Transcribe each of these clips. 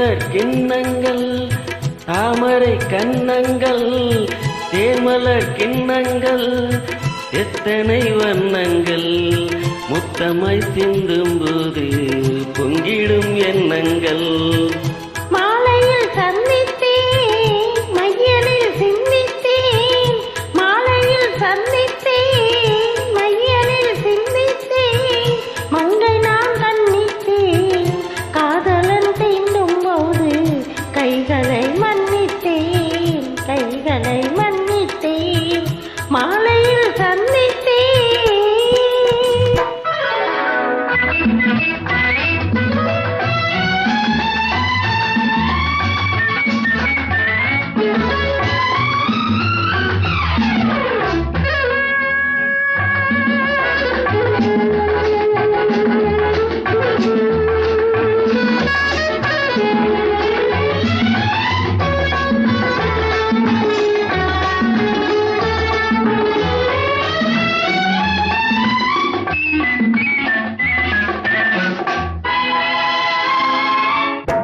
தேன்மலர் கிண்ணங்கள் தாமரை கன்னங்கள் தேன்மலர் கிண்ணங்கள் எத்தனை வண்ணங்கள் முத்தமாய் சிந்தும் போது பொங்கிடும் எண்ணங்கள் மாலையில் சந்தித்தேன் மையலில் சிந்தித்தேன் மாலையில் சந்தித்தேன் மையலில் சிந்தித்தேன் மங்கை நான் கண்ணித்தேன் காதலன் தீண்டும் போது கைகளை மன்னித்தேன் மாலையில் சந்தித்தேன்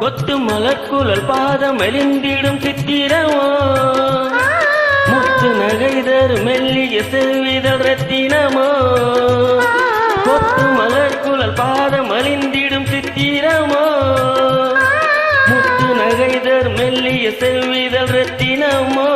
கொத்து மலர்குழல் பாதம் மெலிந்திடும் சித்திரமோ முத்து நகைதர் மெல்லிய செல்விதழ் ரத்தினமோ கொத்து மலர்குழல் பாதம் மெலிந்திடும் சித்திரமோ முத்து நகைதர் மெல்லிய செல்விதழ் ரத்தினமோ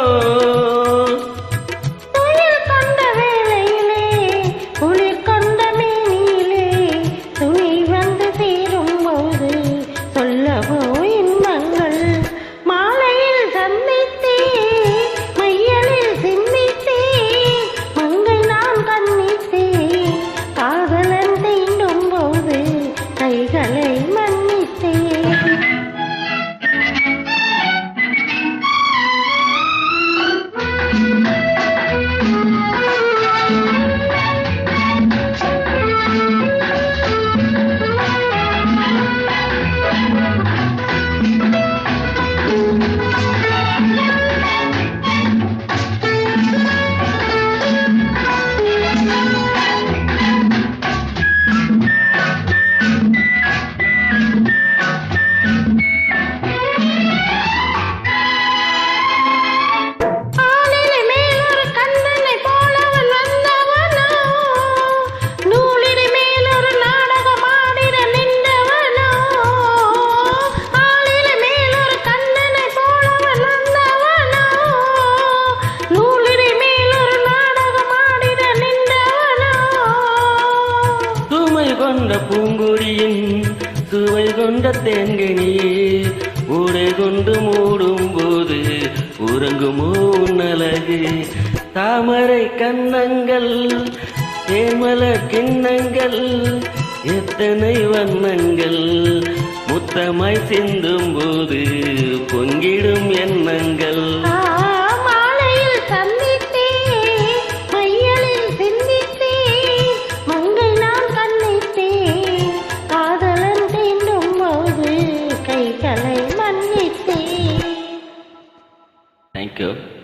கொண்ட பூங்குடியின் சுவை கொண்ட தேன்கனியே ஊரை கொண்டு மூடும் போது உறங்குமோ உன்னழகு தாமரை கன்னங்கள் தேமலர் கிண்ணங்கள் எத்தனை வண்ணங்கள் முத்தமாய் சிந்தும் போது பொங்கிடும் எண்ணங்கள் Thank you.